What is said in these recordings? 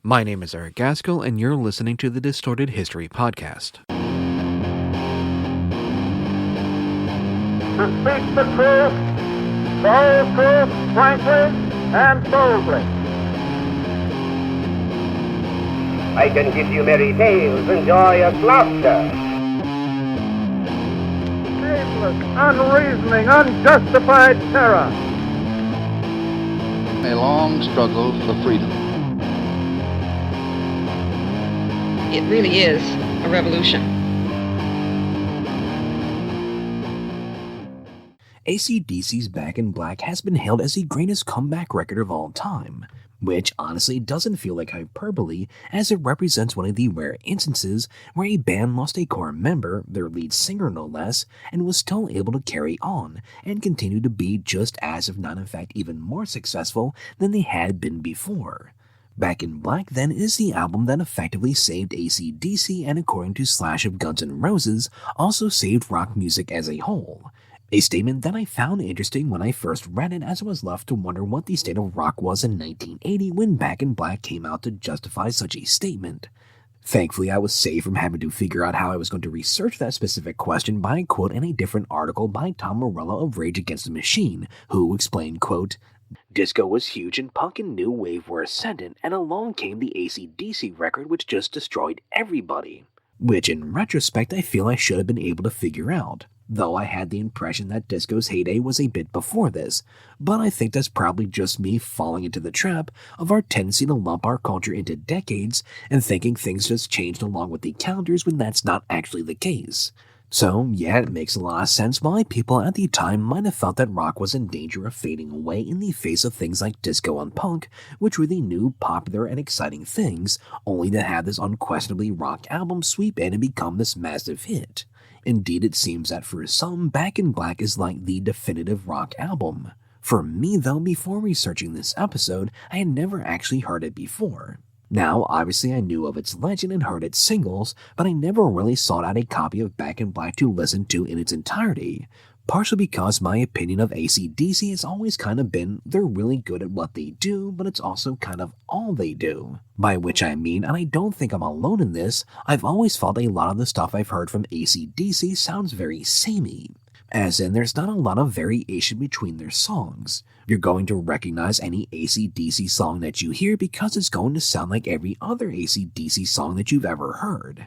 My name is Eric Gaskell, and you're listening to the Distorted History Podcast. To speak the truth, the whole truth, frankly and boldly. I can give you merry tales and joyous laughter. Shameless, unreasoning, unjustified terror. A long struggle for freedom. It really is a revolution. AC/DC's Back in Black has been hailed as the greatest comeback record of all time, which honestly doesn't feel like hyperbole, as it represents one of the rare instances where a band lost a core member, their lead singer no less, and was still able to carry on and continue to be just as, if not in fact even more successful than they had been before. Back in Black, then, is the album that effectively saved AC/DC and, according to Slash of Guns N' Roses, also saved rock music as a whole. A statement that I found interesting when I first read it, as I was left to wonder what the state of rock was in 1980 when Back in Black came out to justify such a statement. Thankfully, I was saved from having to figure out how I was going to research that specific question by a quote in a different article by Tom Morello of Rage Against the Machine, who explained, quote, "Disco was huge and punk and new wave were ascendant, and along came the AC/DC record which just destroyed everybody." Which, in retrospect, I feel I should have been able to figure out, though I had the impression that disco's heyday was a bit before this, but I think that's probably just me falling into the trap of our tendency to lump our culture into decades and thinking things just changed along with the calendars when that's not actually the case. So, yeah, it makes a lot of sense why people at the time might have felt that rock was in danger of fading away in the face of things like disco and punk, which were the new, popular, and exciting things, only to have this unquestionably rock album sweep in and become this massive hit. Indeed, it seems that for some, Back in Black is like the definitive rock album. For me, though, before researching this episode, I had never actually heard it before. Now, obviously I knew of its legend and heard its singles, but I never really sought out a copy of Back in Black to listen to in its entirety, partially because my opinion of AC/DC has always kind of been they're really good at what they do, but it's also kind of all they do. By which I mean, and I don't think I'm alone in this, I've always felt a lot of the stuff I've heard from AC/DC sounds very samey. As in, there's not a lot of variation between their songs. You're going to recognize any AC/DC song that you hear because it's going to sound like every other AC/DC song that you've ever heard.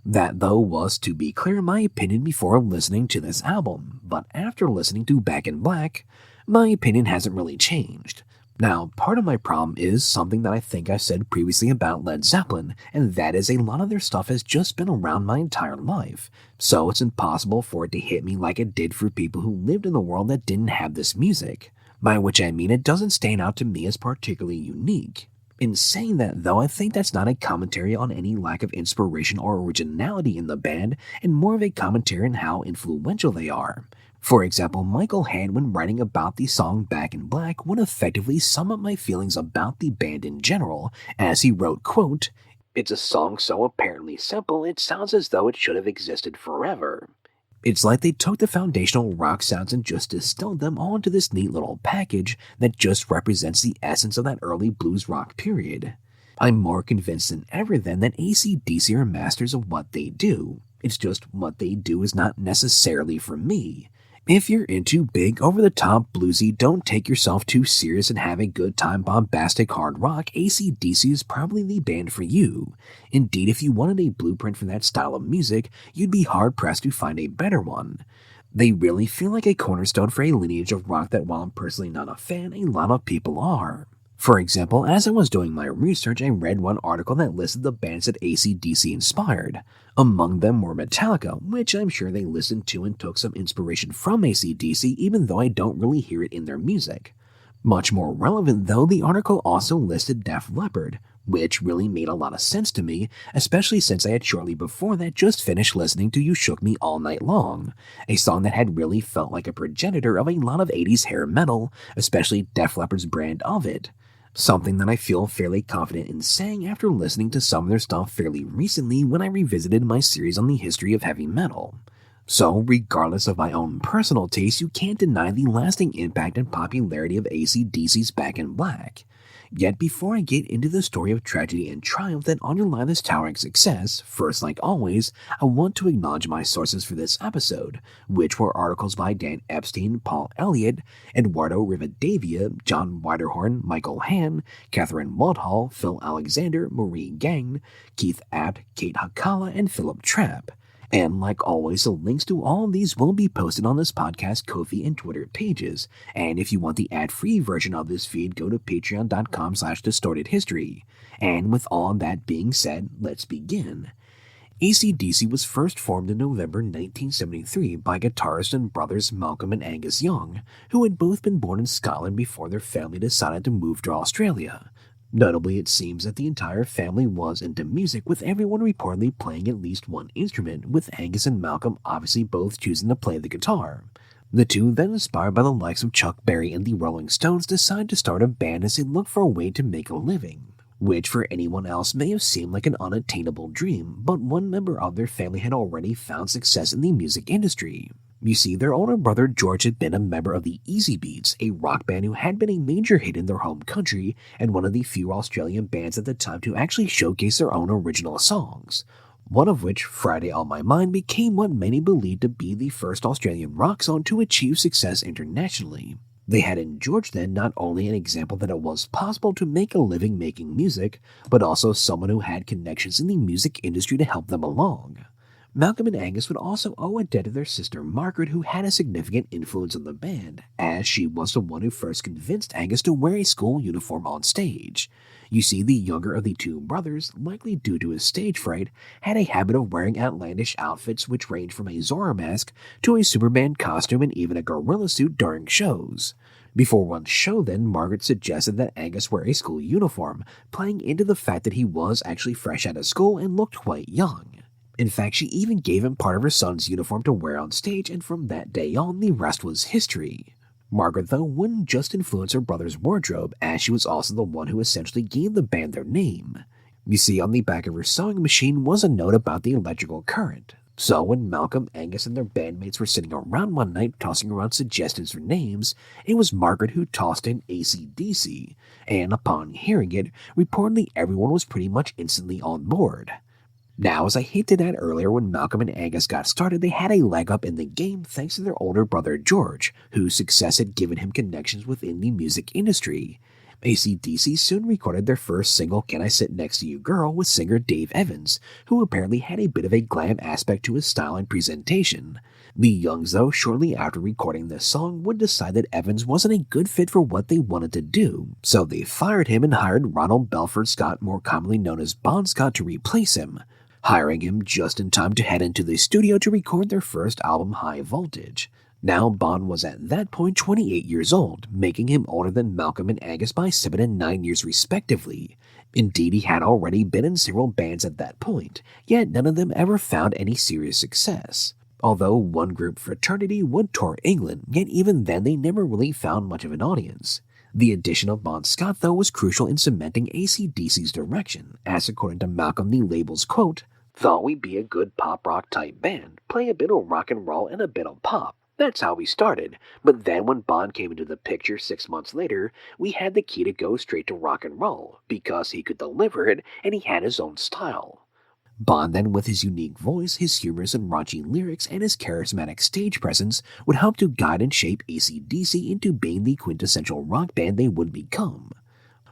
That, though, was, to be clear, my opinion before listening to this album, but after listening to Back in Black, my opinion hasn't really changed. Now, part of my problem is something that I think I said previously about Led Zeppelin, and that is a lot of their stuff has just been around my entire life, so it's impossible for it to hit me like it did for people who lived in a world that didn't have this music, by which I mean it doesn't stand out to me as particularly unique. In saying that, though, I think that's not a commentary on any lack of inspiration or originality in the band, and more of a commentary on how influential they are. For example, Michael Hand, when writing about the song Back in Black, would effectively sum up my feelings about the band in general, as he wrote, quote, "It's a song so apparently simple, it sounds as though it should have existed forever." It's like they took the foundational rock sounds and just distilled them all into this neat little package that just represents the essence of that early blues rock period. I'm more convinced than ever then that AC/DC are masters of what they do. It's just what they do is not necessarily for me. If you're into big, over-the-top, bluesy, don't take yourself too serious and have a good time bombastic hard rock, AC/DC is probably the band for you. Indeed, if you wanted a blueprint for that style of music, you'd be hard-pressed to find a better one. They really feel like a cornerstone for a lineage of rock that, while I'm personally not a fan, a lot of people are. For example, as I was doing my research, I read one article that listed the bands that AC/DC inspired. Among them were Metallica, which I'm sure they listened to and took some inspiration from AC/DC, even though I don't really hear it in their music. Much more relevant, though, the article also listed Def Leppard, which really made a lot of sense to me, especially since I had shortly before that just finished listening to You Shook Me All Night Long, a song that had really felt like a progenitor of a lot of 80s hair metal, especially Def Leppard's brand of it. Something that I feel fairly confident in saying after listening to some of their stuff fairly recently when I revisited my series on the history of heavy metal. So, regardless of my own personal taste, you can't deny the lasting impact and popularity of AC/DC's Back in Black. Yet before I get into the story of tragedy and triumph that underlie this towering success, first, like always, I want to acknowledge my sources for this episode, which were articles by Dan Epstein, Paul Elliott, Eduardo Rivadavia, John Widerhorn, Michael Hann, Catherine Waldhall, Phil Alexander, Marie Gang, Keith Abt, Kate Hakala, and Philip Trapp. And like always, the links to all of these will be posted on this podcast Ko-fi and Twitter pages. And if you want the ad-free version of this feed, go to patreon.com/distortedhistory. And with all that being said, let's begin. AC/DC was first formed in November 1973 by guitarist and brothers Malcolm and Angus Young, who had both been born in Scotland before their family decided to move to Australia. Notably, it seems that the entire family was into music, with everyone reportedly playing at least one instrument, with Angus and Malcolm obviously both choosing to play the guitar. The two, then inspired by the likes of Chuck Berry and the Rolling Stones, decided to start a band as they looked for a way to make a living, which for anyone else may have seemed like an unattainable dream, but one member of their family had already found success in the music industry. You see, their older brother George had been a member of the Easy Beats, a rock band who had been a major hit in their home country and one of the few Australian bands at the time to actually showcase their own original songs. One of which, Friday on My Mind, became what many believed to be the first Australian rock song to achieve success internationally. They had in George then not only an example that it was possible to make a living making music, but also someone who had connections in the music industry to help them along. Malcolm and Angus would also owe a debt to their sister Margaret, who had a significant influence on the band, as she was the one who first convinced Angus to wear a school uniform on stage. You see, the younger of the two brothers, likely due to his stage fright, had a habit of wearing outlandish outfits which ranged from a Zorro mask to a Superman costume and even a gorilla suit during shows. Before one show then, Margaret suggested that Angus wear a school uniform, playing into the fact that he was actually fresh out of school and looked quite young. In fact, she even gave him part of her son's uniform to wear on stage, and from that day on, the rest was history. Margaret, though, wouldn't just influence her brother's wardrobe, as she was also the one who essentially gave the band their name. You see, on the back of her sewing machine was a note about the electrical current. So when Malcolm, Angus, and their bandmates were sitting around one night tossing around suggestions for names, it was Margaret who tossed in AC/DC, and upon hearing it, reportedly everyone was pretty much instantly on board. Now, as I hinted at earlier, when Malcolm and Angus got started, they had a leg up in the game thanks to their older brother George, whose success had given him connections within the music industry. AC/DC soon recorded their first single, Can I Sit Next to You Girl, with singer Dave Evans, who apparently had a bit of a glam aspect to his style and presentation. The Youngs, though, shortly after recording this song, would decide that Evans wasn't a good fit for what they wanted to do, so they fired him and hired Ronald Belford Scott, more commonly known as Bon Scott, to replace him, hiring him just in time to head into the studio to record their first album, High Voltage. Now, Bon was at that point 28 years old, making him older than Malcolm and Angus by 7 and 9 years respectively. Indeed, he had already been in several bands at that point, yet none of them ever found any serious success. Although one group, Fraternity, would tour England, yet even then they never really found much of an audience. The addition of Bon Scott, though, was crucial in cementing AC/DC's direction, as according to Malcolm, the label's quote, "Thought we'd be a good pop-rock type band, play a bit of rock and roll and a bit of pop. That's how we started, but then when Bon came into the picture 6 months later, we had the key to go straight to rock and roll, because he could deliver it and he had his own style." Bon then, with his unique voice, his humorous and raunchy lyrics, and his charismatic stage presence, would help to guide and shape AC/DC into being the quintessential rock band they would become.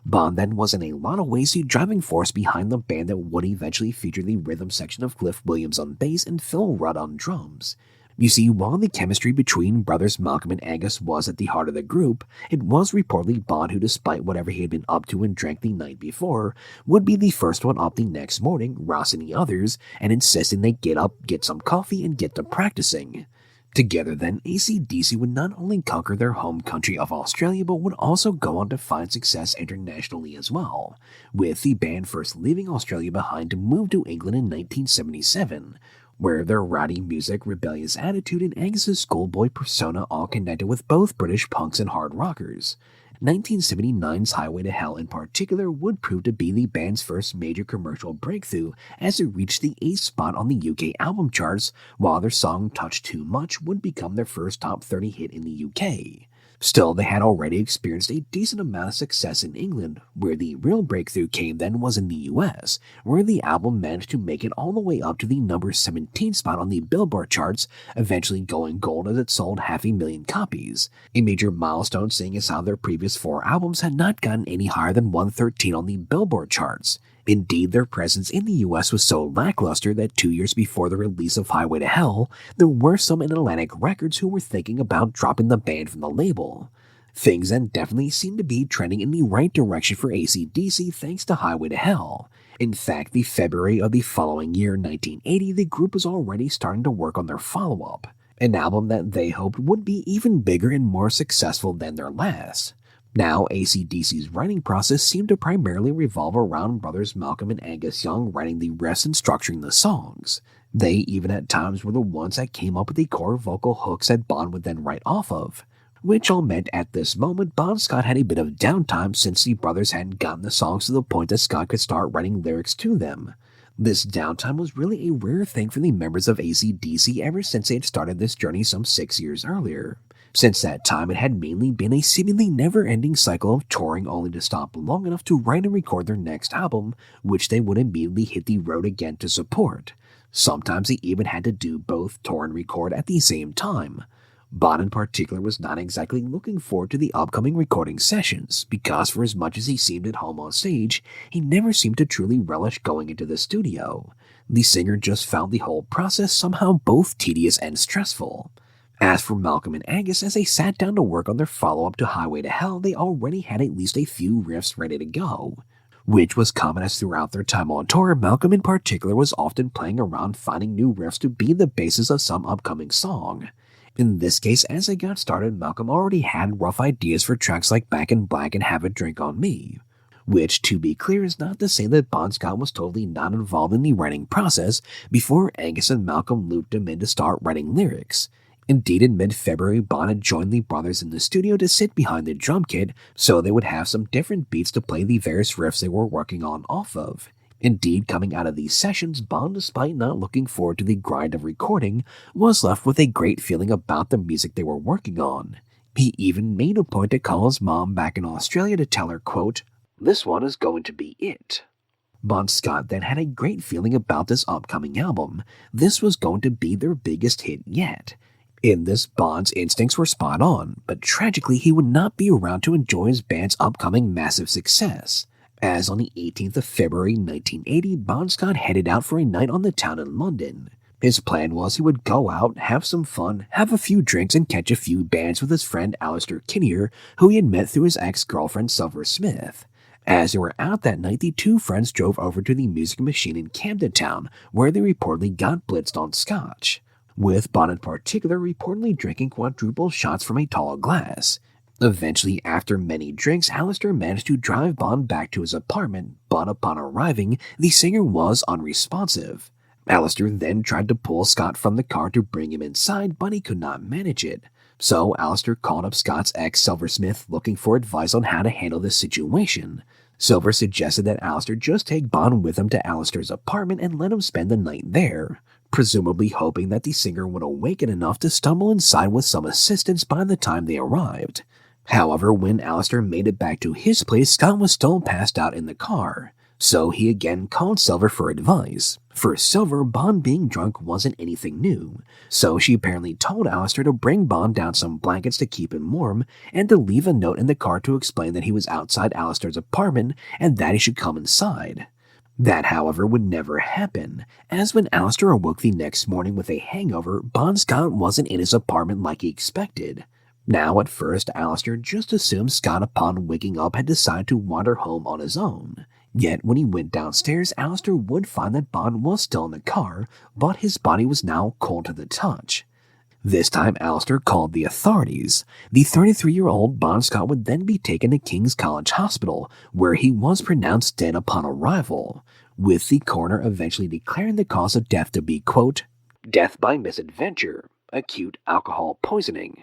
Bon then was in a lot of ways the driving force behind the band that would eventually feature the rhythm section of Cliff Williams on bass and Phil Rudd on drums. You see, while the chemistry between brothers Malcolm and Angus was at the heart of the group, it was reportedly Bon who, despite whatever he had been up to and drank the night before, would be the first one up the next morning, rousing the others, and insisting they get up, get some coffee, and get to practicing. Together then, AC/DC would not only conquer their home country of Australia, but would also go on to find success internationally as well, with the band first leaving Australia behind to move to England in 1977, where their rowdy music, rebellious attitude, and Angus's schoolboy persona all connected with both British punks and hard rockers. 1979's Highway to Hell in particular would prove to be the band's first major commercial breakthrough, as it reached the 8th spot on the UK album charts, while their song Touch Too Much would become their first top 30 hit in the UK. Still, they had already experienced a decent amount of success in England, where the real breakthrough came then was in the US, where the album managed to make it all the way up to the number 17 spot on the Billboard charts, eventually going gold as it sold 500,000 copies, a major milestone seeing as how their previous 4 albums had not gotten any higher than 113 on the Billboard charts. Indeed, their presence in the US was so lackluster that 2 years before the release of Highway to Hell, there were some in Atlantic Records who were thinking about dropping the band from the label. Things then definitely seemed to be trending in the right direction for AC/DC thanks to Highway to Hell. In fact, the February of the following year, 1980, the group was already starting to work on their follow-up, an album that they hoped would be even bigger and more successful than their last. Now, AC/DC's writing process seemed to primarily revolve around brothers Malcolm and Angus Young writing the riffs and structuring the songs. They even at times were the ones that came up with the core vocal hooks that Bon would then write off of, which all meant at this moment Bon Scott had a bit of downtime since the brothers hadn't gotten the songs to the point that Scott could start writing lyrics to them. This downtime was really a rare thing for the members of AC/DC ever since they had started this journey some 6 years earlier. Since that time, it had mainly been a seemingly never-ending cycle of touring only to stop long enough to write and record their next album, which they would immediately hit the road again to support. Sometimes they even had to do both tour and record at the same time. Bon in particular was not exactly looking forward to the upcoming recording sessions, because for as much as he seemed at home on stage, he never seemed to truly relish going into the studio. The singer just found the whole process somehow both tedious and stressful. As for Malcolm and Angus, as they sat down to work on their follow-up to Highway to Hell, they already had at least a few riffs ready to go, which was common as throughout their time on tour, Malcolm in particular was often playing around finding new riffs to be the basis of some upcoming song. In this case, as they got started, Malcolm already had rough ideas for tracks like Back in Black and Have a Drink on Me, which, to be clear, is not to say that Bon Scott was totally not involved in the writing process before Angus and Malcolm looped him in to start writing lyrics. Indeed, in mid-February, Bon had joined the brothers in the studio to sit behind the drum kit so they would have some different beats to play the various riffs they were working on off of. Indeed, coming out of these sessions, Bon, despite not looking forward to the grind of recording, was left with a great feeling about the music they were working on. He even made a point to call his mom back in Australia to tell her, quote, "This one is going to be it." Bon Scott then had a great feeling about this upcoming album. This was going to be their biggest hit yet. In this, Bon's instincts were spot on, but tragically he would not be around to enjoy his band's upcoming massive success, as on the 18th of February 1980, Bon Scott headed out for a night on the town in London. His plan was he would go out, have some fun, have a few drinks, and catch a few bands with his friend Alistair Kinnear, who he had met through his ex-girlfriend Silver Smith. As they were out that night, the two friends drove over to the Music Machine in Camden Town, where they reportedly got blitzed on scotch, with Bon in particular reportedly drinking quadruple shots from a tall glass. Eventually, after many drinks, Alistair managed to drive Bon back to his apartment, but upon arriving, the singer was unresponsive. Alistair then tried to pull Scott from the car to bring him inside, but he could not manage it. So Alistair called up Scott's ex, Silver Smith, looking for advice on how to handle this situation. Silver suggested that Alistair just take Bon with him to Alistair's apartment and let him spend the night there, presumably hoping that the singer would awaken enough to stumble inside with some assistance by the time they arrived. However, when Alistair made it back to his place, Scott was still passed out in the car, so he again called Silver for advice. For Silver, Bon being drunk wasn't anything new, so she apparently told Alistair to bring Bon down some blankets to keep him warm, and to leave a note in the car to explain that he was outside Alistair's apartment and that he should come inside. That, however, would never happen, as when Alistair awoke the next morning with a hangover, Bon Scott wasn't in his apartment like he expected. Now, at first, Alistair just assumed Scott upon waking up had decided to wander home on his own. Yet, when he went downstairs, Alistair would find that Bon was still in the car, but his body was now cold to the touch. This time, Alistair called the authorities. The 33-year-old Bon Scott would then be taken to King's College Hospital, where he was pronounced dead upon arrival, with the coroner eventually declaring the cause of death to be, quote, "death by misadventure, acute alcohol poisoning."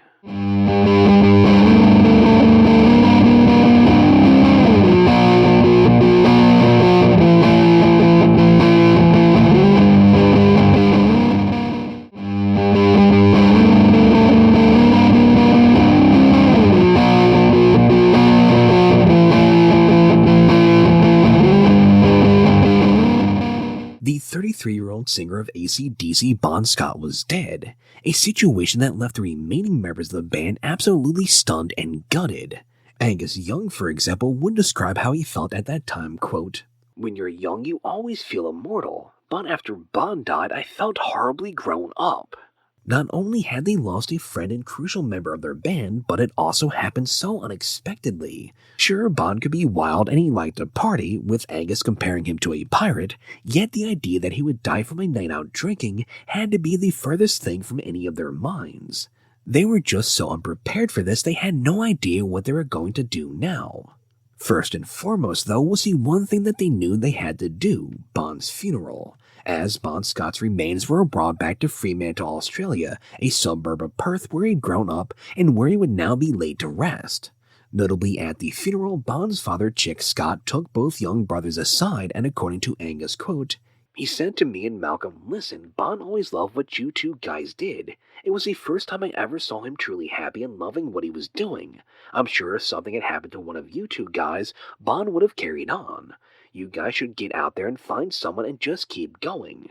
33-year-old singer of AC/DC Bon Scott was dead, a situation that left the remaining members of the band absolutely stunned and gutted. Angus Young, for example, would describe how he felt at that time, quote, "When you're young, you always feel immortal, but after Bon died, I felt horribly grown up." Not only had they lost a friend and crucial member of their band, but it also happened so unexpectedly. Sure, Bon could be wild and he liked to party, with Angus comparing him to a pirate, yet the idea that he would die from a night out drinking had to be the furthest thing from any of their minds. They were just so unprepared for this they had no idea what they were going to do now. First and foremost, though, was the one thing that they knew they had to do, Bon's funeral, as Bon Scott's remains were brought back to Fremantle, Australia, a suburb of Perth where he'd grown up and where he would now be laid to rest. Notably at the funeral, Bon's father, Chick Scott, took both young brothers aside and, according to Angus, quote, "He said to me and Malcolm, 'Listen, Bon always loved what you two guys did. It was the first time I ever saw him truly happy and loving what he was doing. I'm sure if something had happened to one of you two guys, Bon would have carried on. You guys should get out there and find someone and just keep going.'"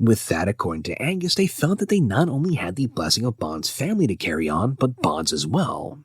With that, according to Angus, they felt that they not only had the blessing of Bon's family to carry on, but Bon's as well.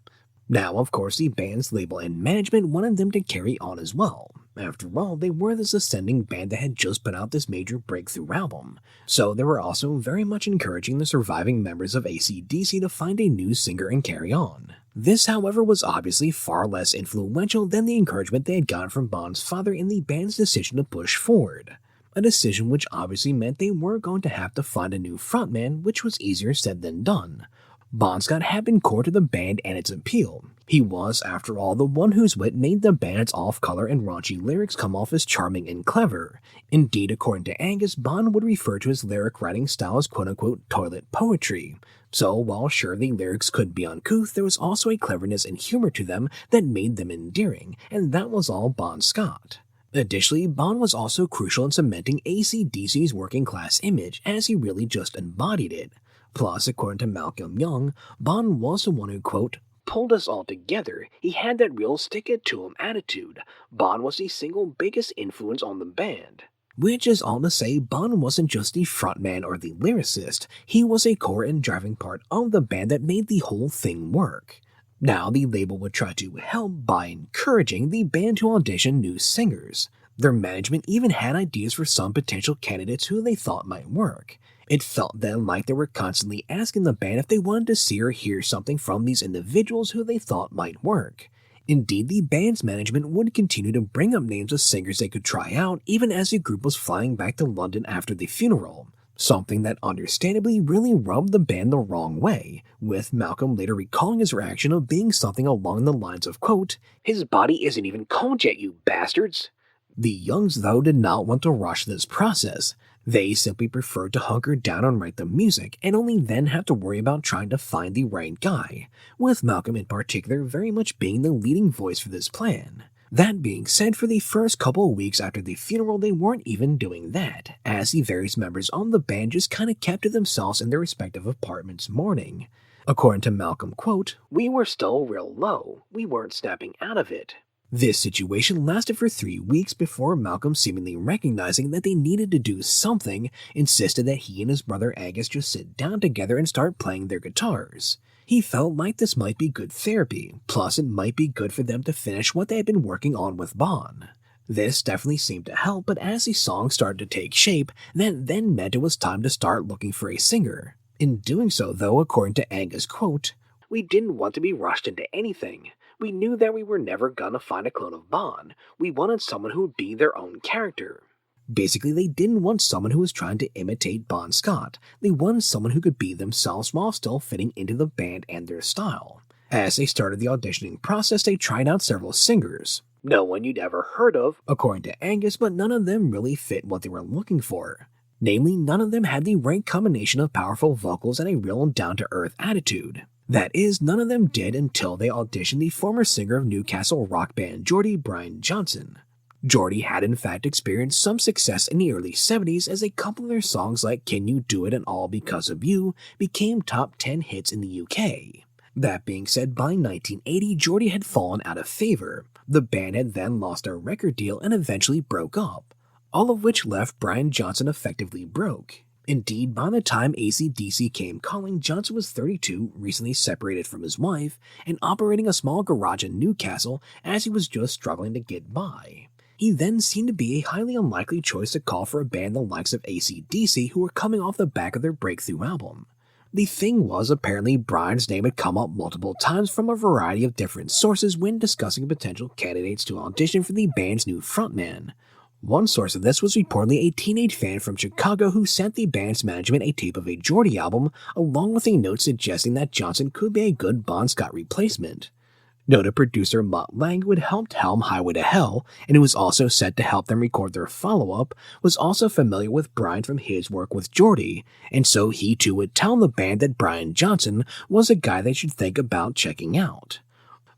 Now, of course, the band's label and management wanted them to carry on as well. After all, they were this ascending band that had just put out this major breakthrough album, so they were also very much encouraging the surviving members of AC/DC to find a new singer and carry on. This, however, was obviously far less influential than the encouragement they had gotten from Bon's father in the band's decision to push forward. A decision which obviously meant they were going to have to find a new frontman, which was easier said than done. Bon Scott had been core to the band and its appeal. He was, after all, the one whose wit made the band's off-color and raunchy lyrics come off as charming and clever. Indeed, according to Angus, Bon would refer to his lyric writing style as quote-unquote toilet poetry. So, while sure the lyrics could be uncouth, there was also a cleverness and humor to them that made them endearing, and that was all Bon Scott. Additionally, Bon was also crucial in cementing AC/DC's working-class image, as he really just embodied it. Plus, according to Malcolm Young, Bon was the one who, quote, "pulled us all together. He had that real stick-it-to-him attitude. Bon was the single biggest influence on the band." Which is all to say, Bon wasn't just the frontman or the lyricist, he was a core and driving part of the band that made the whole thing work. Now, the label would try to help by encouraging the band to audition new singers. Their management even had ideas for some potential candidates who they thought might work. It felt then like they were constantly asking the band if they wanted to see or hear something from these individuals who they thought might work. Indeed, the band's management would continue to bring up names of singers they could try out even as the group was flying back to London after the funeral, something that understandably really rubbed the band the wrong way, with Malcolm later recalling his reaction of being something along the lines of, quote, "His body isn't even cold yet, you bastards." The Youngs, though, did not want to rush this process. They simply preferred to hunker down and write the music, and only then have to worry about trying to find the right guy, with Malcolm in particular very much being the leading voice for this plan. That being said, for the first couple of weeks after the funeral, they weren't even doing that, as the various members on the band just kinda kept to themselves in their respective apartments mourning. According to Malcolm, quote, "We were still real low. We weren't snapping out of it." This situation lasted for 3 weeks before Malcolm, seemingly recognizing that they needed to do something, insisted that he and his brother Angus just sit down together and start playing their guitars. He felt like this might be good therapy, plus it might be good for them to finish what they had been working on with Bon. This definitely seemed to help, but as the song started to take shape, that then meant it was time to start looking for a singer. In doing so, though, according to Angus, quote, "We didn't want to be rushed into anything. We knew that we were never gonna find a clone of Bon. We wanted someone who would be their own character." Basically, they didn't want someone who was trying to imitate Bon Scott. They wanted someone who could be themselves while still fitting into the band and their style. As they started the auditioning process, they tried out several singers. No one you'd ever heard of, according to Angus, but none of them really fit what they were looking for. Namely, none of them had the right combination of powerful vocals and a real down-to-earth attitude. That is, none of them did until they auditioned the former singer of Newcastle rock band Geordie, Brian Johnson. Geordie had in fact experienced some success in the early 70s as a couple of their songs like Can You Do It and All Because of You became top 10 hits in the UK. That being said, by 1980, Geordie had fallen out of favor. The band had then lost their record deal and eventually broke up. all of which left Brian Johnson effectively broke. Indeed, by the time AC/DC came calling, Johnson was 32, recently separated from his wife, and operating a small garage in Newcastle as he was just struggling to get by. He then seemed to be a highly unlikely choice to call for a band the likes of AC/DC, who were coming off the back of their breakthrough album. The thing was, apparently Brian's name had come up multiple times from a variety of different sources when discussing potential candidates to audition for the band's new frontman. One source of this was reportedly a teenage fan from Chicago who sent the band's management a tape of a Geordie album, along with a note suggesting that Johnson could be a good Bon Scott replacement. Noted producer Mutt Lange, who had helped helm Highway to Hell, and who was also set to help them record their follow-up, was also familiar with Brian from his work with Geordie, and so he too would tell the band that Brian Johnson was a guy they should think about checking out.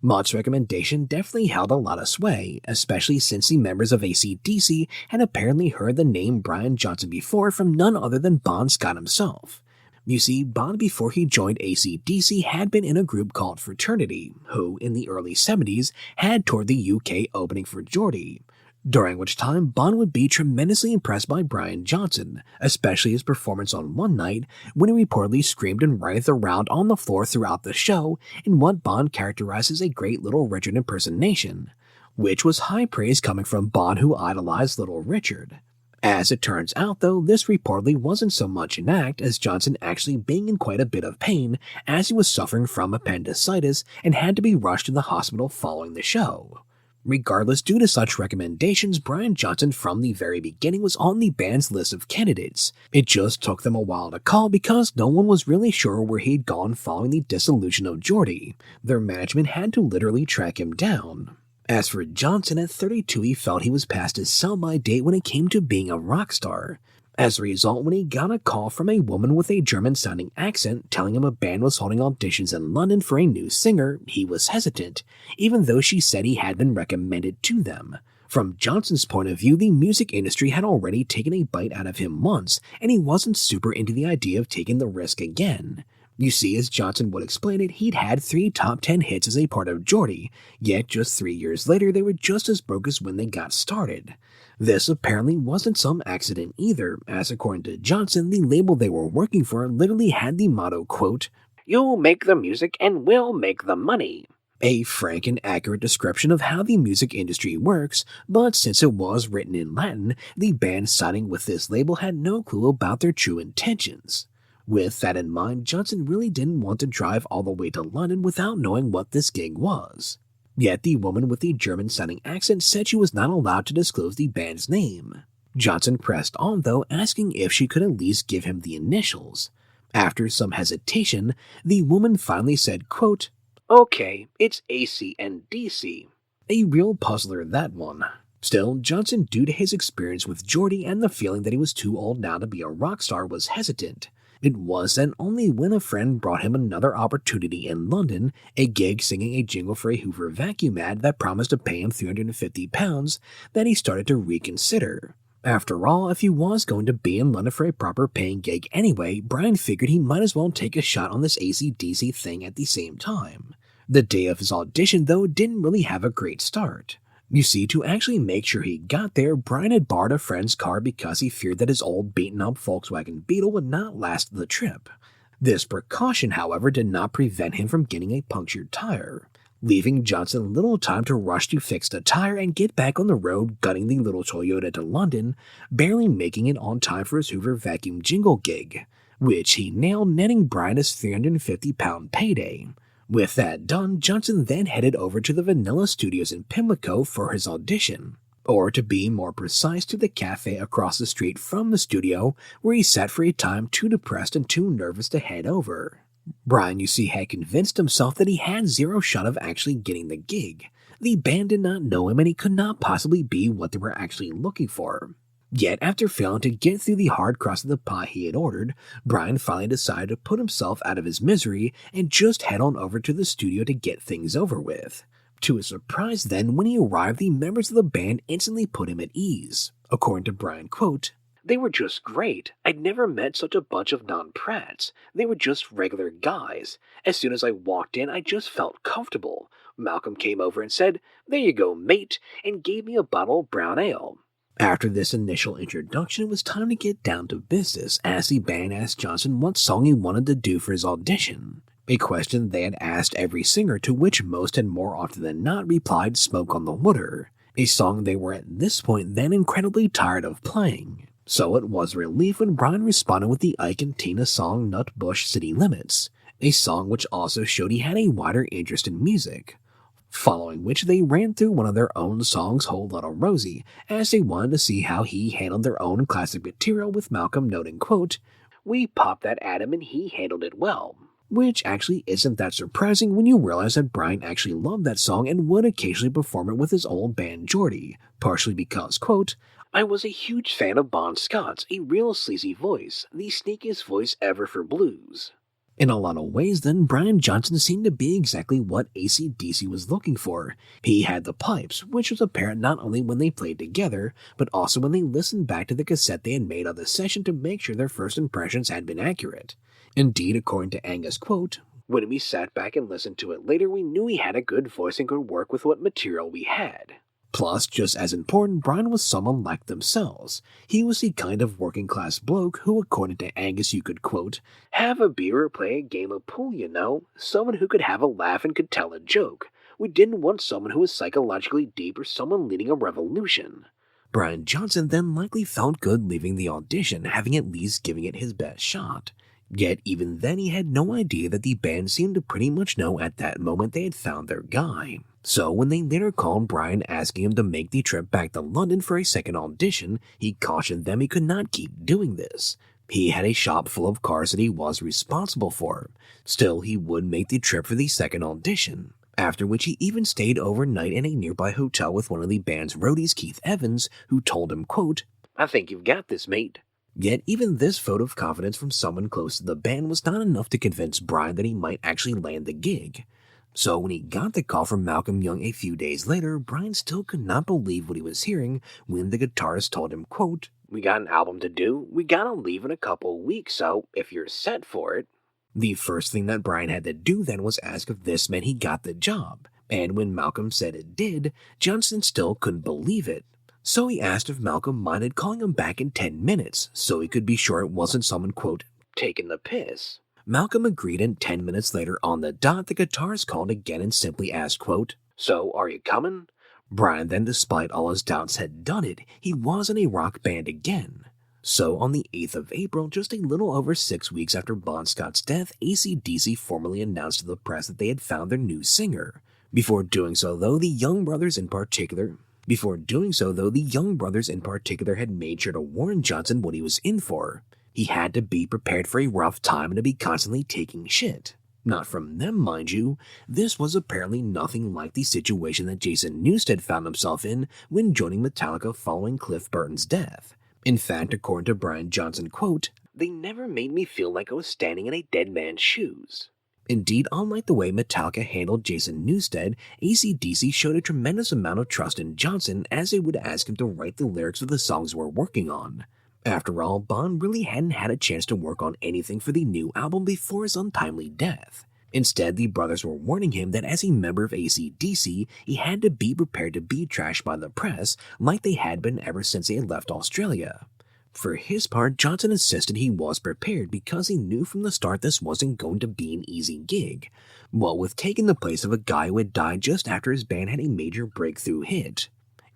Mutt's recommendation definitely held a lot of sway, especially since the members of AC/DC had apparently heard the name Brian Johnson before from none other than Bon Scott himself. You see, Bon, before he joined AC/DC, had been in a group called Fraternity, who, in the early 70s, had toured the UK opening for Geordie, during which time Bon would be tremendously impressed by Brian Johnson, especially his performance on one night when he reportedly screamed and writhed around on the floor throughout the show in what Bon characterized as a great Little Richard impersonation, which was high praise coming from Bon, who idolized Little Richard. As it turns out, though, this reportedly wasn't so much an act as Johnson actually being in quite a bit of pain as he was suffering from appendicitis and had to be rushed to the hospital following the show. Regardless, due to such recommendations, Brian Johnson from the very beginning was on the band's list of candidates. It just took them a while to call because no one was really sure where he'd gone following the dissolution of Geordie. Their management had to literally track him down. As for Johnson, at 32 he felt he was past his sell-by date when it came to being a rock star. As a result, when he got a call from a woman with a German-sounding accent telling him a band was holding auditions in London for a new singer, he was hesitant, even though she said he had been recommended to them. From Johnson's point of view, the music industry had already taken a bite out of him once, and he wasn't super into the idea of taking the risk again. You see, as Johnson would explain it, he'd had 3 top 10 hits as a part of Geordie, yet just 3 years later they were just as broke as when they got started. This apparently wasn't some accident either, as according to Johnson, the label they were working for literally had the motto, quote, "You make the music and we'll make the money." A frank and accurate description of how the music industry works, but since it was written in Latin, the band signing with this label had no clue about their true intentions. With that in mind, Johnson really didn't want to drive all the way to London without knowing what this gig was. Yet the woman with the German-sounding accent said she was not allowed to disclose the band's name. Johnson pressed on, though, asking if she could at least give him the initials. After some hesitation, the woman finally said, quote, "Okay, it's AC and DC." A real puzzler, that one. Still, Johnson, due to his experience with Geordie and the feeling that he was too old now to be a rock star, was hesitant. It was then only when a friend brought him another opportunity in London, a gig singing a jingle for a Hoover vacuum ad that promised to pay him £350, that he started to reconsider. After all, if he was going to be in London for a proper paying gig anyway, Brian figured he might as well take a shot on this AC/DC thing at the same time. The day of his audition, though, didn't really have a great start. You see, to actually make sure he got there, Brian had borrowed a friend's car because he feared that his old beaten-up Volkswagen Beetle would not last the trip. This precaution, however, did not prevent him from getting a punctured tire, leaving Johnson little time to rush to fix the tire and get back on the road gunning the little Toyota to London, barely making it on time for his Hoover vacuum jingle gig, which he nailed, netting Brian his £350 payday. With that done, Johnson then headed over to the Vanilla Studios in Pimlico for his audition, or to be more precise, to the cafe across the street from the studio, where he sat for a time too depressed and too nervous to head over. Brian, you see, had convinced himself that he had zero shot of actually getting the gig. The band did not know him and he could not possibly be what they were actually looking for. Yet, after failing to get through the hard crust of the pie he had ordered, Brian finally decided to put himself out of his misery and just head on over to the studio to get things over with. To his surprise then, when he arrived, the members of the band instantly put him at ease. According to Brian, quote, "They were just great. I'd never met such a bunch of non-prats. They were just regular guys. As soon as I walked in, I just felt comfortable. Malcolm came over and said, 'There you go, mate,' and gave me a bottle of brown ale." After this initial introduction, it was time to get down to business as the band asked Johnson what song he wanted to do for his audition. A question they had asked every singer, to which most had more often than not replied "Smoke on the Water," a song they were at this point then incredibly tired of playing. So it was a relief when Brian responded with the Ike and Tina song Nutbush City Limits, a song which also showed he had a wider interest in music. Following which they ran through one of their own songs, Whole Lotta Rosie, as they wanted to see how he handled their own classic material, with Malcolm noting, quote, "We popped that at him and he handled it well." Which actually isn't that surprising when you realize that Brian actually loved that song and would occasionally perform it with his old band Geordie, partially because, quote, "I was a huge fan of Bon Scott's, a real sleazy voice, the sneakiest voice ever for blues." In a lot of ways, then, Brian Johnson seemed to be exactly what AC/DC was looking for. He had the pipes, which was apparent not only when they played together, but also when they listened back to the cassette they had made of the session to make sure their first impressions had been accurate. Indeed, according to Angus, quote, "When we sat back and listened to it later, we knew he had a good voice and could work with what material we had." Plus, just as important, Brian was someone like themselves. He was the kind of working-class bloke who, according to Angus, you could, quote, "have a beer or play a game of pool, you know, someone who could have a laugh and could tell a joke. We didn't want someone who was psychologically deep or someone leading a revolution." Brian Johnson then likely felt good leaving the audition, having at least given it his best shot. Yet even then he had no idea that the band seemed to pretty much know at that moment they had found their guy. So when they later called Brian asking him to make the trip back to London for a second audition, he cautioned them he could not keep doing this. He had a shop full of cars that he was responsible for. Still, he would make the trip for the second audition, after which he even stayed overnight in a nearby hotel with one of the band's roadies, Keith Evans, who told him, quote, "I think you've got this, mate." Yet even this vote of confidence from someone close to the band was not enough to convince Brian that he might actually land the gig. So when he got the call from Malcolm Young a few days later, Brian still could not believe what he was hearing when the guitarist told him, quote, "We got an album to do, we gotta leave in a couple weeks, so if you're set for it." The first thing that Brian had to do then was ask if this meant he got the job, and when Malcolm said it did, Johnson still couldn't believe it. So he asked if Malcolm minded calling him back in 10 minutes, so he could be sure it wasn't someone, quote, "taking the piss." Malcolm agreed, and 10 minutes later on the dot, the guitarist called again and simply asked, quote, "So are you coming?" Brian then, despite all his doubts, had done it. He was in a rock band again. So on the 8th of April, just a little over 6 weeks after Bon Scott's death, AC/DC formally announced to the press that they had found their new singer. Before doing so, though, the Young Brothers in particular had made sure to warn Johnson what he was in for. He had to be prepared for a rough time and to be constantly taking shit. Not from them, mind you. This was apparently nothing like the situation that Jason Newsted found himself in when joining Metallica following Cliff Burton's death. In fact, according to Brian Johnson, quote, "They never made me feel like I was standing in a dead man's shoes." Indeed, unlike the way Metallica handled Jason Newsted, AC/DC showed a tremendous amount of trust in Johnson, as they would ask him to write the lyrics of the songs we're working on. After all, Bon really hadn't had a chance to work on anything for the new album before his untimely death. Instead, the brothers were warning him that as a member of AC/DC, he had to be prepared to be trashed by the press, like they had been ever since they had left Australia. For his part, Johnson insisted he was prepared because he knew from the start this wasn't going to be an easy gig, what with taking the place of a guy who had died just after his band had a major breakthrough hit.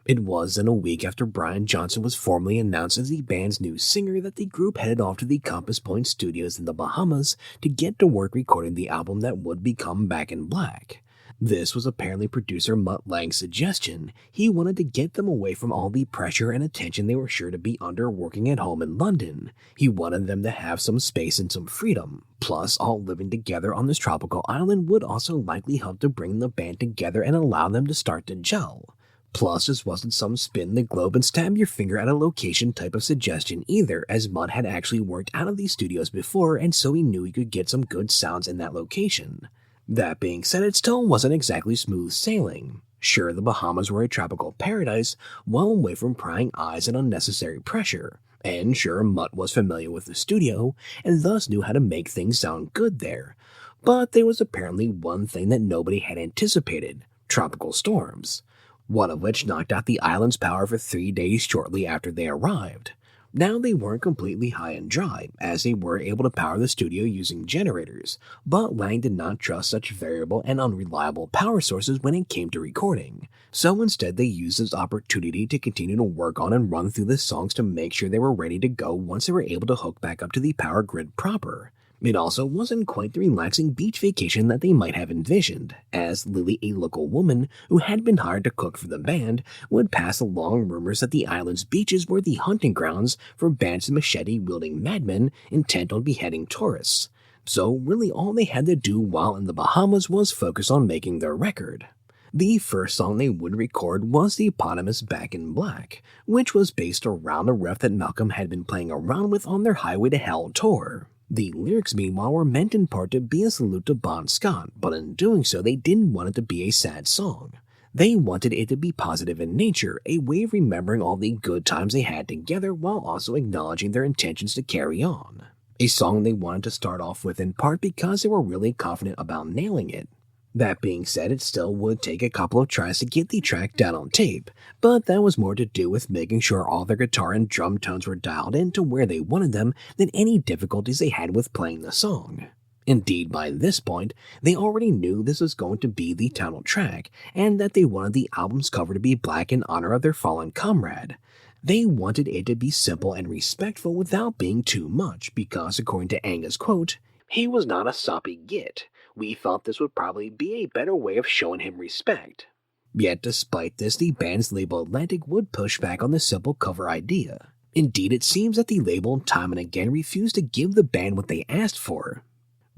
It was then a week after Brian Johnson was formally announced as the band's new singer that the group headed off to the Compass Point Studios in the Bahamas to get to work recording the album that would become Back in Black. This was apparently producer Mutt Lange's suggestion. He wanted to get them away from all the pressure and attention they were sure to be under working at home in London. He wanted them to have some space and some freedom. Plus, all living together on this tropical island would also likely help to bring the band together and allow them to start to gel. Plus, this wasn't some spin the globe and stab your finger at a location type of suggestion either, as Mutt had actually worked out of these studios before, and so he knew he could get some good sounds in that location. That being said, it still wasn't exactly smooth sailing. Sure, the Bahamas were a tropical paradise, well away from prying eyes and unnecessary pressure. And sure, Mutt was familiar with the studio, and thus knew how to make things sound good there. But there was apparently one thing that nobody had anticipated: tropical storms. one of which knocked out the island's power for 3 days shortly after they arrived. Now they weren't completely high and dry, as they were able to power the studio using generators, but Lang did not trust such variable and unreliable power sources when it came to recording, so instead they used this opportunity to continue to work on and run through the songs to make sure they were ready to go once they were able to hook back up to the power grid proper. It also wasn't quite the relaxing beach vacation that they might have envisioned, as Lily, a local woman who had been hired to cook for the band, would pass along rumors that the island's beaches were the hunting grounds for bands of machete-wielding madmen intent on beheading tourists. So really all they had to do while in the Bahamas was focus on making their record. The first song they would record was the eponymous Back in Black, which was based around a riff that Malcolm had been playing around with on their Highway to Hell tour. The lyrics, meanwhile, were meant in part to be a salute to Bon Scott, but in doing so, they didn't want it to be a sad song. They wanted it to be positive in nature, a way of remembering all the good times they had together while also acknowledging their intentions to carry on. A song they wanted to start off with in part because they were really confident about nailing it. That being said, it still would take a couple of tries to get the track down on tape, but that was more to do with making sure all their guitar and drum tones were dialed in to where they wanted them than any difficulties they had with playing the song. Indeed, by this point, they already knew this was going to be the title track, and that they wanted the album's cover to be black in honor of their fallen comrade. They wanted it to be simple and respectful without being too much, because according to Angus' quote, "He was not a soppy git. We felt this would probably be a better way of showing him respect." Yet despite this, the band's label Atlantic would push back on the simple cover idea. Indeed, it seems that the label time and again refused to give the band what they asked for.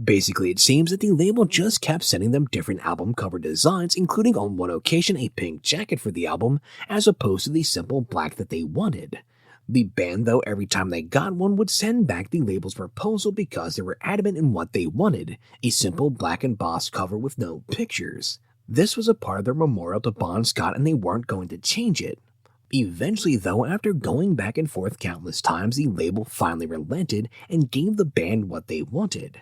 Basically, it seems that the label just kept sending them different album cover designs, including on one occasion a pink jacket for the album, as opposed to the simple black that they wanted. The band, though, every time they got one, would send back the label's proposal because they were adamant in what they wanted, a simple black embossed cover with no pictures. This was a part of their memorial to Bon Scott, and they weren't going to change it. Eventually, though, after going back and forth countless times, the label finally relented and gave the band what they wanted.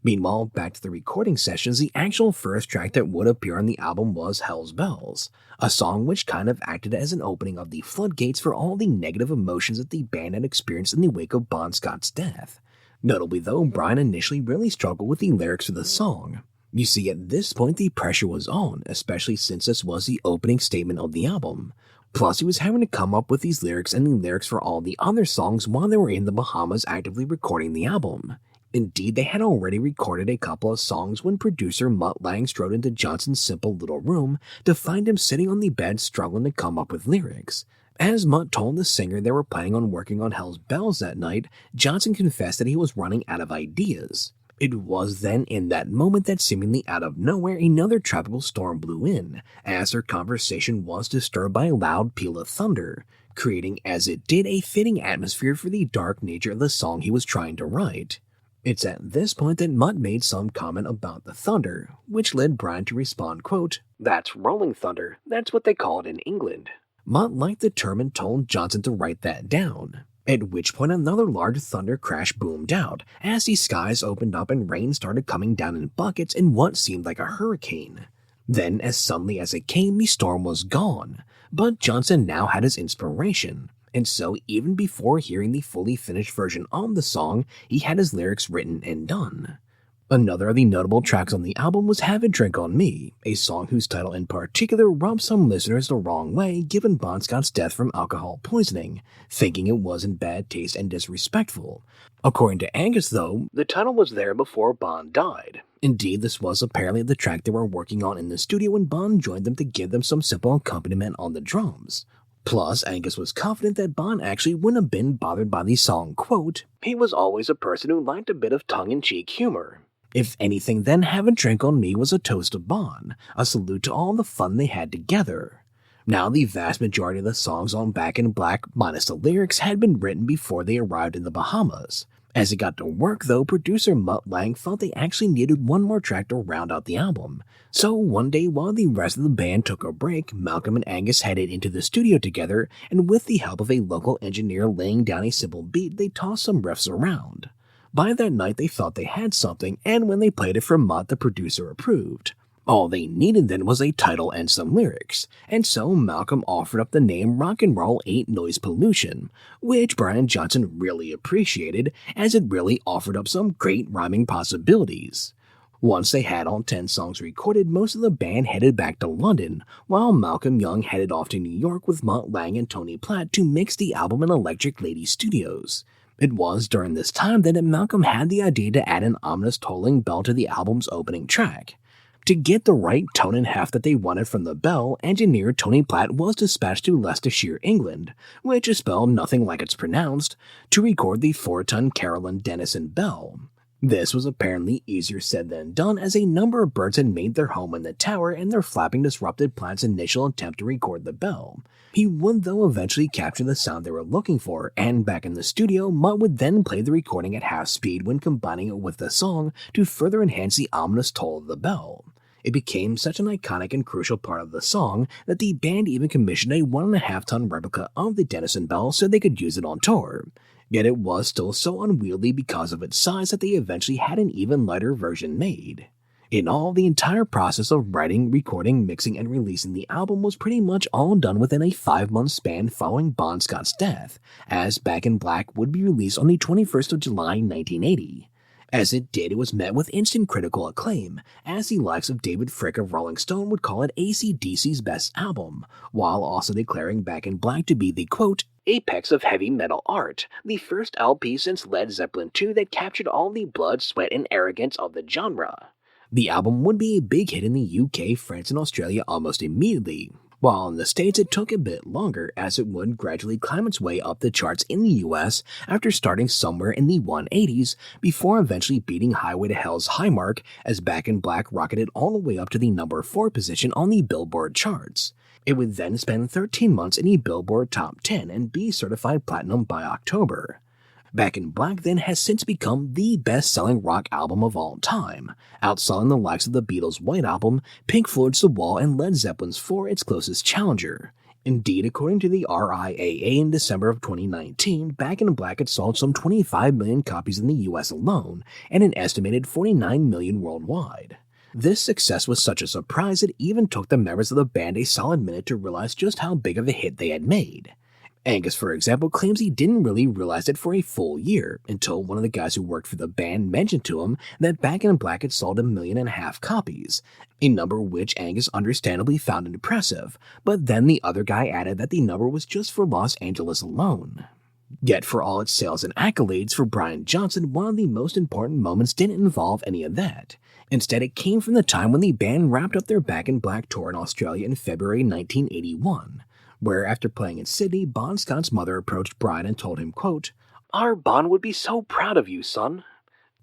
Meanwhile, back to the recording sessions, the actual first track that would appear on the album was Hell's Bells, a song which kind of acted as an opening of the floodgates for all the negative emotions that the band had experienced in the wake of Bon Scott's death. Notably though, Brian initially really struggled with the lyrics for the song. You see, at this point the pressure was on, especially since this was the opening statement of the album. Plus, he was having to come up with these lyrics and the lyrics for all the other songs while they were in the Bahamas actively recording the album. Indeed, they had already recorded a couple of songs when producer Mutt Lange strode into Johnson's simple little room to find him sitting on the bed struggling to come up with lyrics. As Mutt told the singer they were planning on working on Hell's Bells that night, Johnson confessed that he was running out of ideas. It was then in that moment that seemingly out of nowhere another tropical storm blew in, as their conversation was disturbed by a loud peal of thunder, creating as it did a fitting atmosphere for the dark nature of the song he was trying to write. It's at this point that Mutt made some comment about the thunder, which led Brian to respond, quote, "That's rolling thunder, that's what they call it in England." Mutt liked the term and told Johnson to write that down, at which point another large thunder crash boomed out, as the skies opened up and rain started coming down in buckets in what seemed like a hurricane. Then, as suddenly as it came, the storm was gone, but Johnson now had his inspiration. And so, even before hearing the fully finished version of the song, he had his lyrics written and done. Another of the notable tracks on the album was Have a Drink on Me, a song whose title in particular rubbed some listeners the wrong way given Bon Scott's death from alcohol poisoning, thinking it was in bad taste and disrespectful. According to Angus, though, the title was there before Bon died. Indeed, this was apparently the track they were working on in the studio when Bon joined them to give them some simple accompaniment on the drums. Plus, Angus was confident that Bon actually wouldn't have been bothered by the song, quote, "He was always a person who liked a bit of tongue-in-cheek humor." If anything, then Have a Drink on Me was a toast to Bon, a salute to all the fun they had together. Now, the vast majority of the songs on Back in Black, minus the lyrics, had been written before they arrived in the Bahamas. As it got to work, though, producer Mutt Lange felt they actually needed one more track to round out the album. So one day, while the rest of the band took a break, Malcolm and Angus headed into the studio together, and with the help of a local engineer laying down a simple beat, they tossed some riffs around. By that night, they thought they had something, and when they played it for Mutt, the producer approved. All they needed then was a title and some lyrics, and so Malcolm offered up the name Rock and Roll Ain't Noise Pollution, which Brian Johnson really appreciated as it really offered up some great rhyming possibilities. Once they had all 10 songs recorded, most of the band headed back to London, while Malcolm Young headed off to New York with Mutt Lange and Tony Platt to mix the album in Electric Lady Studios. It was during this time that Malcolm had the idea to add an ominous tolling bell to the album's opening track. To get the right tone and heft that they wanted from the bell, engineer Tony Platt was dispatched to Leicestershire, England, which is spelled nothing like it's pronounced, to record the 4-ton Carolyn Dennison bell. This was apparently easier said than done, as a number of birds had made their home in the tower and their flapping disrupted Platt's initial attempt to record the bell. He would though eventually capture the sound they were looking for, and back in the studio, Mutt would then play the recording at half speed when combining it with the song to further enhance the ominous toll of the bell. It became such an iconic and crucial part of the song that the band even commissioned a 1.5-ton replica of the Dennison bell so they could use it on tour. Yet it was still so unwieldy because of its size that they eventually had an even lighter version made. In all, the entire process of writing, recording, mixing, and releasing the album was pretty much all done within a 5-month span following Bon Scott's death, as Back in Black would be released on the 21st of July 1980. As it did, it was met with instant critical acclaim, as the likes of David Fricke of Rolling Stone would call it AC/DC's best album, while also declaring Back in Black to be the, quote, apex of heavy metal art, the first LP since Led Zeppelin II that captured all the blood, sweat, and arrogance of the genre. The album would be a big hit in the UK, France, and Australia almost immediately, while in the States it took a bit longer, as it would gradually climb its way up the charts in the US after starting somewhere in the 180s, before eventually beating Highway to Hell's high mark as Back in Black rocketed all the way up to the number 4 position on the Billboard charts. It would then spend 13 months in the Billboard Top 10 and be certified platinum by October. Back in Black then has since become the best-selling rock album of all time, outselling the likes of the Beatles' White Album, Pink Floyd's The Wall, and Led Zeppelin's 4, its closest challenger. Indeed, according to the RIAA in December of 2019, Back in Black had sold some 25 million copies in the US alone, and an estimated 49 million worldwide. This success was such a surprise it even took the members of the band a solid minute to realize just how big of a hit they had made. Angus, for example, claims he didn't really realize it for a full year, until one of the guys who worked for the band mentioned to him that Back in Black had sold 1.5 million copies, a number which Angus understandably found impressive, but then the other guy added that the number was just for Los Angeles alone. Yet for all its sales and accolades, for Brian Johnson, one of the most important moments didn't involve any of that. Instead, it came from the time when the band wrapped up their Back in Black tour in Australia in February 1981. Where after playing in Sydney, Bon Scott's mother approached Brian and told him, quote, "Our Bon would be so proud of you, son."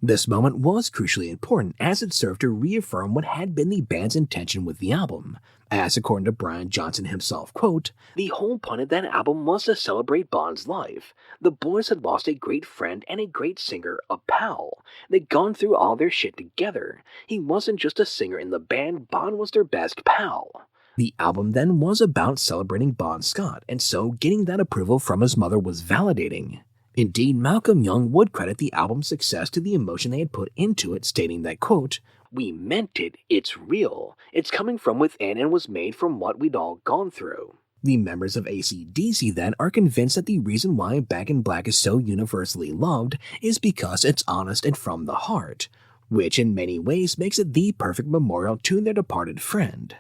This moment was crucially important, as it served to reaffirm what had been the band's intention with the album, as according to Brian Johnson himself, quote, "The whole point of that album was to celebrate Bon's life. The boys had lost a great friend and a great singer, a pal. They'd gone through all their shit together. He wasn't just a singer in the band, Bon was their best pal." The album then was about celebrating Bon Scott, and so getting that approval from his mother was validating. Indeed, Malcolm Young would credit the album's success to the emotion they had put into it, stating that, quote, "We meant it, it's real, it's coming from within and was made from what we'd all gone through." The members of AC/DC then are convinced that the reason why Back in Black is so universally loved is because it's honest and from the heart, which in many ways makes it the perfect memorial to their departed friend.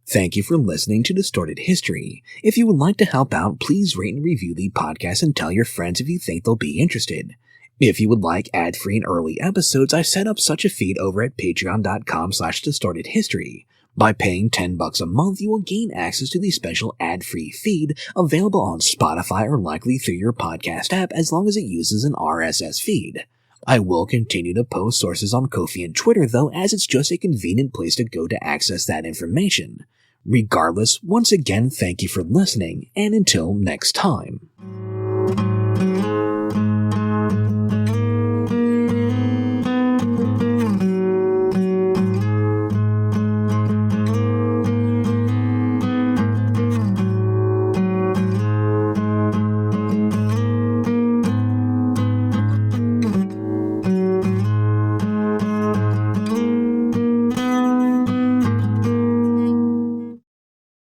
Thank you for listening to Distorted History. If you would like to help out, please rate and review the podcast and tell your friends if you think they'll be interested. If you would like ad-free and early episodes, I set up such a feed over at patreon.com/distortedhistory. By paying $10 a month, you will gain access to the special ad-free feed available on Spotify or likely through your podcast app as long as it uses an RSS feed. I will continue to post sources on Ko-fi and Twitter though, as it's just a convenient place to go to access that information. Regardless, once again, thank you for listening, and until next time.